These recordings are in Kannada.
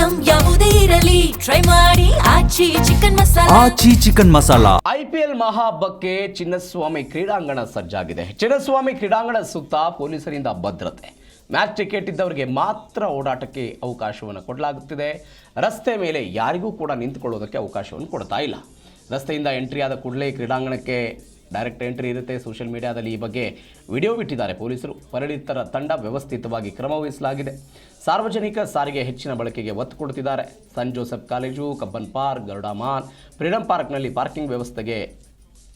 ಐಟಂ ಯಾವುದೇ ಇರಲಿ ಟ್ರೈ ಮಾಡಿ ಆಚಿ ಚಿಕನ್ ಮಸಾಲಾ. IPL ಮಹಾಹಬ್ಬಕ್ಕೆ ಚಿನ್ನಸ್ವಾಮಿ ಕ್ರೀಡಾಂಗಣ ಸಜ್ಜಾಗಿದೆ. ಚಿನ್ನಸ್ವಾಮಿ ಕ್ರೀಡಾಂಗಣ ಸುತ್ತ ಪೊಲೀಸರಿಂದ ಭದ್ರತೆ. ಮ್ಯಾಚ್ ಟಿಕೆಟ್ ಇದ್ದವರಿಗೆ ಮಾತ್ರ ಓಡಾಟಕ್ಕೆ ಅವಕಾಶವನ್ನು ಕೊಡಲಾಗುತ್ತಿದೆ. ರಸ್ತೆ ಮೇಲೆ ಯಾರಿಗೂ ಕೂಡ ನಿಂತುಕೊಳ್ಳೋದಕ್ಕೆ ಅವಕಾಶವನ್ನು ಕೊಡ್ತಾ ಇಲ್ಲ. ರಸ್ತೆಯಿಂದ ಎಂಟ್ರಿ ಆದ ಕೂಡಲೇ ಕ್ರೀಡಾಂಗಣಕ್ಕೆ ಡೈರೆಕ್ಟ್ ಎಂಟ್ರಿ ಇರುತ್ತೆ. ಸೋಷಿಯಲ್ ಮೀಡಿಯಾದಲ್ಲಿ ಈ ಬಗ್ಗೆ ವಿಡಿಯೋ ಬಿಟ್ಟಿದ್ದಾರೆ ಪೊಲೀಸರು. ಪರಿಣಿತರ ತಂಡ ವ್ಯವಸ್ಥಿತವಾಗಿ ಕ್ರಮ ವಹಿಸಲಾಗಿದೆ. ಸಾರ್ವಜನಿಕ ಸಾರಿಗೆ ಹೆಚ್ಚಿನ ಬಳಕೆಗೆ ಒತ್ತು ಕೊಡುತ್ತಿದ್ದಾರೆ. Saint Joseph College, Cubbon Park, Garuda Mall, Freedom ಪಾರ್ಕ್ನಲ್ಲಿ ಪಾರ್ಕಿಂಗ್ ವ್ಯವಸ್ಥೆಗೆ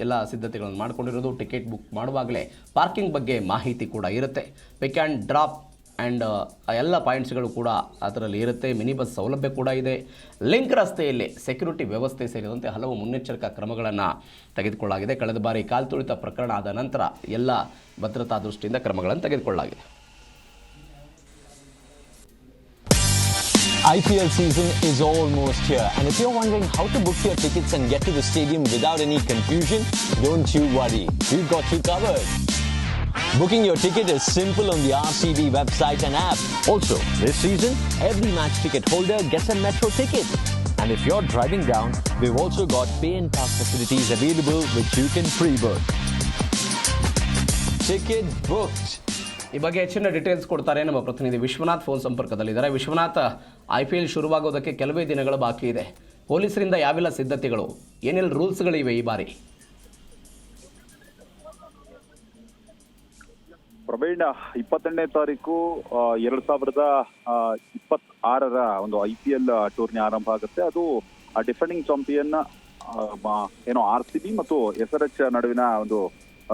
ಎಲ್ಲ ಸಿದ್ಧತೆಗಳನ್ನು ಮಾಡಿಕೊಂಡಿರೋದು. ಟಿಕೆಟ್ ಬುಕ್ ಮಾಡುವಾಗಲೇ ಪಾರ್ಕಿಂಗ್ ಬಗ್ಗೆ ಮಾಹಿತಿ ಕೂಡ ಇರುತ್ತೆ. ಪಿಕ್ ಆ್ಯಂಡ್ ಡ್ರಾಪ್ ಆ್ಯಂಡ್ ಎಲ್ಲ ಪಾಯಿಂಟ್ಸ್ಗಳು ಕೂಡ ಅದರಲ್ಲಿ ಇರುತ್ತೆ. ಮಿನಿ ಬಸ್ ಸೌಲಭ್ಯ ಕೂಡ ಇದೆ. ಲಿಂಕ್ ರಸ್ತೆಯಲ್ಲಿ ಸೆಕ್ಯೂರಿಟಿ ವ್ಯವಸ್ಥೆ ಸೇರಿದಂತೆ ಹಲವು ಮುನ್ನೆಚ್ಚರಿಕಾ ಕ್ರಮಗಳನ್ನು ತೆಗೆದುಕೊಳ್ಳಲಾಗಿದೆ. ಕಳೆದ ಬಾರಿ ಕಾಲ್ತುಳಿತ ಪ್ರಕರಣ ಆದ ನಂತರ ಎಲ್ಲ ಭದ್ರತಾ ದೃಷ್ಟಿಯಿಂದ ಕ್ರಮಗಳನ್ನು ತೆಗೆದುಕೊಳ್ಳಲಾಗಿದೆ. IPL season is almost here, and if you're wondering how to book your tickets and get to the stadium without any confusion, don't you worry, we've got you covered. Booking your ticket is simple on the RCB website and app. Also, this season, every match ticket holder gets a Metro ticket. And if you're driving down, we've also got pay and park facilities available which you can pre-book. Ticket booked. ಈ ಬಗ್ಗೆ ಹೆಚ್ಚಿನ ಡೀಟೇಲ್ಸ್ ಕೊಡ್ತಾರೆ ನಮ್ಮ ಪ್ರತಿನಿಧಿ ವಿಶ್ವನಾಥ್ ಫೋನ್ ಸಂಪರ್ಕದಲ್ಲಿದ್ದಾರೆ. ವಿಶ್ವನಾಥ್, IPL ಶುರುವಾಗೋದಕ್ಕೆ ಕೆಲವೇ ದಿನಗಳು ಬಾಕಿ ಇದೆ. ಪೊಲೀಸರಿಂದ ಯಾವೆಲ್ಲ ಸಿದ್ಧತೆಗಳು, ಏನೆಲ್ಲ ರೂಲ್ಸ್ಗಳಿವೆ ಈ ಬಾರಿ? ಪ್ರವೀಣ್, 22ನೇ ತಾರೀಕು 2026ರ ಒಂದು IPL ಟೂರ್ನಿ ಆರಂಭ ಆಗುತ್ತೆ. ಅದು ಡಿಫೆಂಡಿಂಗ್ ಚಾಂಪಿಯನ್ RCB ಮತ್ತು SRH ನಡುವಿನ ಒಂದು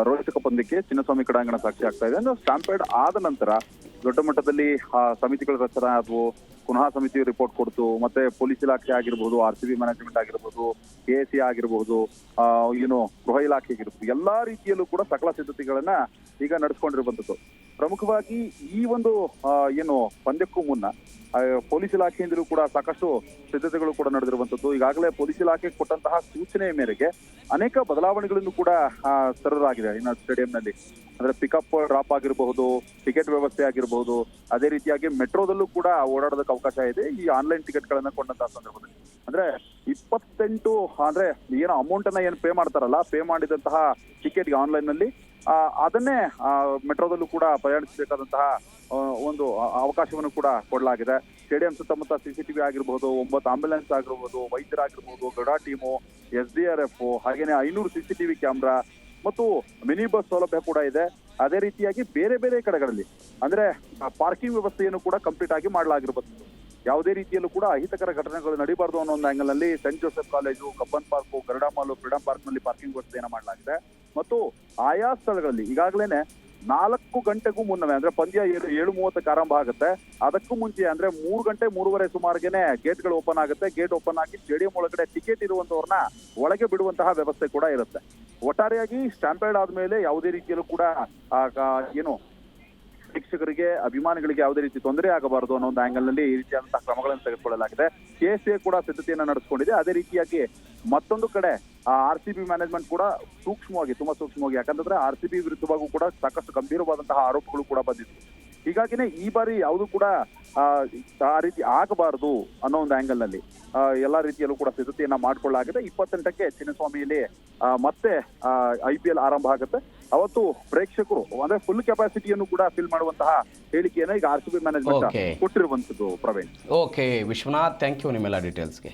ರೋಚಕ ಪಂದ್ಯಕ್ಕೆ ಚಿನ್ನಸ್ವಾಮಿ ಕ್ರೀಡಾಂಗಣ ಸಾಕ್ಷಿ ಆಗ್ತಾ ಇದೆ. ಅಂದ್ರೆ ಸ್ಟಾಂಪೇಡ್ ಆದ ನಂತರ ದೊಡ್ಡ ಮಟ್ಟದಲ್ಲಿ ಸಮಿತಿಗಳ ರಚನೆ ಆದವು, ಪುನಃ ಸಮಿತಿ ರಿಪೋರ್ಟ್ ಕೊಡ್ತು. ಮತ್ತೆ ಪೊಲೀಸ್ ಇಲಾಖೆ ಆಗಿರ್ಬೋದು, RCB ಮ್ಯಾನೇಜ್ಮೆಂಟ್ ಆಗಿರ್ಬೋದು, KAC ಆಗಿರ್ಬೋದು, ಗೃಹ ಇಲಾಖೆ ಆಗಿರ್ಬೋದು, ಎಲ್ಲಾ ರೀತಿಯಲ್ಲೂ ಕೂಡ ಸಕಲ ಸಿದ್ಧತೆಗಳನ್ನ ಈಗ ನಡೆಸ್ಕೊಂಡಿರುವಂತದ್ದು. ಪ್ರಮುಖವಾಗಿ ಈ ಒಂದು ಪಂದ್ಯಕ್ಕೂ ಮುನ್ನ ಪೊಲೀಸ್ ಇಲಾಖೆಯಿಂದಲೂ ಕೂಡ ಸಾಕಷ್ಟು ಸಿದ್ಧತೆಗಳು ಕೂಡ ನಡೆದಿರುವಂತದ್ದು. ಈಗಾಗಲೇ ಪೊಲೀಸ್ ಇಲಾಖೆ ಕೊಟ್ಟಂತಹ ಸೂಚನೆಯ ಮೇರೆಗೆ ಅನೇಕ ಬದಲಾವಣೆಗಳನ್ನು ಕೂಡ ತರಲಾಗಿದೆ. ಇನ್ನು ಸ್ಟೇಡಿಯಂನಲ್ಲಿ ಅಂದ್ರೆ ಪಿಕಪ್ ಡ್ರಾಪ್ ಆಗಿರಬಹುದು, ಟಿಕೆಟ್ ವ್ಯವಸ್ಥೆ ಆಗಿರಬಹುದು, ಅದೇ ರೀತಿಯಾಗಿ ಮೆಟ್ರೋದಲ್ಲೂ ಕೂಡ ಓಡಾಡೋದಕ್ಕೆ ಅವಕಾಶ ಇದೆ ಈ ಆನ್ಲೈನ್ ಟಿಕೆಟ್ ಗಳನ್ನ ಕೊಂಡಂತಹ ಸಂದರ್ಭದಲ್ಲಿ. ಅಂದ್ರೆ 28 ಅಂದ್ರೆ ಅಮೌಂಟ್ ಅನ್ನ ಪೇ ಮಾಡ್ತಾರಲ್ಲ, ಪೇ ಮಾಡಿದಂತಹ ಟಿಕೆಟ್ಗೆ ಆನ್ಲೈನ್ ನಲ್ಲಿ ಅದನ್ನೇ ಮೆಟ್ರೋದಲ್ಲೂ ಕೂಡ ಪ್ರಯಾಣಿಸಬೇಕಾದಂತಹ ಒಂದು ಅವಕಾಶವನ್ನು ಕೂಡ ಕೊಡಲಾಗಿದೆ. ಸ್ಟೇಡಿಯಂ ಸುತ್ತಮುತ್ತ CCTV ಆಗಿರ್ಬೋದು, 9 ಆಂಬ್ಯುಲೆನ್ಸ್ ಆಗಿರ್ಬೋದು, ವೈದ್ಯರಾಗಿರ್ಬೋದು, ಗರುಡ ಟೀಮು, SDRF, ಹಾಗೇನೆ 500 CCTV ಕ್ಯಾಮ್ರಾ ಮತ್ತು ಮಿನಿ ಬಸ್ ಸೌಲಭ್ಯ ಕೂಡ ಇದೆ. ಅದೇ ರೀತಿಯಾಗಿ ಬೇರೆ ಬೇರೆ ಕಡೆಗಳಲ್ಲಿ ಅಂದ್ರೆ ಪಾರ್ಕಿಂಗ್ ವ್ಯವಸ್ಥೆಯನ್ನು ಕೂಡ ಕಂಪ್ಲೀಟ್ ಆಗಿ ಮಾಡಲಾಗಿರಬಹುದು. ಯಾವುದೇ ರೀತಿಯಲ್ಲೂ ಕೂಡ ಅಹಿತಕರ ಘಟನೆಗಳು ನಡೀಬಾರ್ದು ಅನ್ನೋ ಒಂದು ಆಂಗಲ್ ನಲ್ಲಿ Saint Joseph College, Cubbon Park, Garuda Mall, Freedom Park ನಲ್ಲಿ ಪಾರ್ಕಿಂಗ್ ವ್ಯವಸ್ಥೆಯನ್ನು ಮಾಡಲಾಗಿದೆ. ಮತ್ತು ಆಯಾ ಸ್ಥಳಗಳಲ್ಲಿ ಈಗಾಗಲೇ 4 ಗಂಟೆಗೂ ಮುನ್ನವೇ ಅಂದ್ರೆ ಪಂದ್ಯ 7:30ಕ್ಕೆ ಆರಂಭ ಆಗುತ್ತೆ. ಅದಕ್ಕೂ ಮುಂಚೆ ಅಂದ್ರೆ 3 ಗಂಟೆ 3:30 ಸುಮಾರಿಗೆ ಗೇಟ್ಗಳು ಓಪನ್ ಆಗುತ್ತೆ. ಗೇಟ್ ಓಪನ್ ಆಗಿ ಸ್ಟೇಡಿಯಂ ಒಳಗಡೆ ಟಿಕೆಟ್ ಇರುವಂತವ್ರನ್ನ ಒಳಗೆ ಬಿಡುವಂತಹ ವ್ಯವಸ್ಥೆ ಕೂಡ ಇರುತ್ತೆ. ಒಟ್ಟಾರೆಯಾಗಿ ಸ್ಟಾಂಪೇಡ್ ಆದ್ಮೇಲೆ ಯಾವುದೇ ರೀತಿಯಲ್ಲೂ ಕೂಡ ಪ್ರೇಕ್ಷಕರಿಗೆ, ಅಭಿಮಾನಿಗಳಿಗೆ ಯಾವುದೇ ರೀತಿ ತೊಂದರೆ ಆಗಬಾರದು ಅನ್ನೋ ಒಂದು ಆಂಗಲ್ ನಲ್ಲಿ ಈ ರೀತಿಯಾದಂತಹ ಕ್ರಮಗಳನ್ನು ತೆಗೆದುಕೊಳ್ಳಲಾಗಿದೆ. KSA ಕೂಡ ಸಿದ್ಧತೆಯನ್ನ ನಡೆಸಿಕೊಂಡಿದೆ. ಅದೇ ರೀತಿಯಾಗಿ ಮತ್ತೊಂದು ಕಡೆ RCB ಮ್ಯಾನೇಜ್ಮೆಂಟ್ ಕೂಡ ತುಂಬಾ ಸೂಕ್ಷ್ಮವಾಗಿ, ಯಾಕಂತಂದ್ರೆ RCB ವಿರುದ್ಧವಾಗೂ ಕೂಡ ಸಾಕಷ್ಟು ಗಂಭೀರವಾದಂತಹ ಆರೋಪಗಳು ಕೂಡ ಬಂದಿತ್ತು. ಹೀಗಾಗಿನೇ ಈ ಬಾರಿ ಯಾವುದು ಕೂಡ ಆ ರೀತಿ ಆಗಬಾರದು ಅನ್ನೋ ಒಂದು ಆಂಗಲ್ ನಲ್ಲಿ ಎಲ್ಲಾ ರೀತಿಯಲ್ಲೂ ಕೂಡ ಸಿದ್ಧತೆಯನ್ನ ಮಾಡ್ಕೊಳ್ಳಲಾಗಿದೆ. 28ಕ್ಕೆ ಚಿನ್ನಸ್ವಾಮಿಯಲ್ಲಿ ಮತ್ತೆ IPL ಆರಂಭ ಆಗುತ್ತೆ. ಅವತ್ತು ಪ್ರೇಕ್ಷಕರು ಅಂದ್ರೆ ಫುಲ್ ಕೆಪಾಸಿಟಿಯನ್ನು ಕೂಡ ಫಿಲ್ ಮಾಡುವಂತಹ ಹೇಳಿಕೆಯನ್ನ ಈಗ RCB ಮ್ಯಾನೇಜ್ಮೆಂಟ್ ಕೊಟ್ಟಿರುವಂತದ್ದು. Praveen, okay Vishwanath, thank you ನಿಮ್ಮೆಲ್ಲ ಡೀಟೇಲ್ಸ್ಗೆ.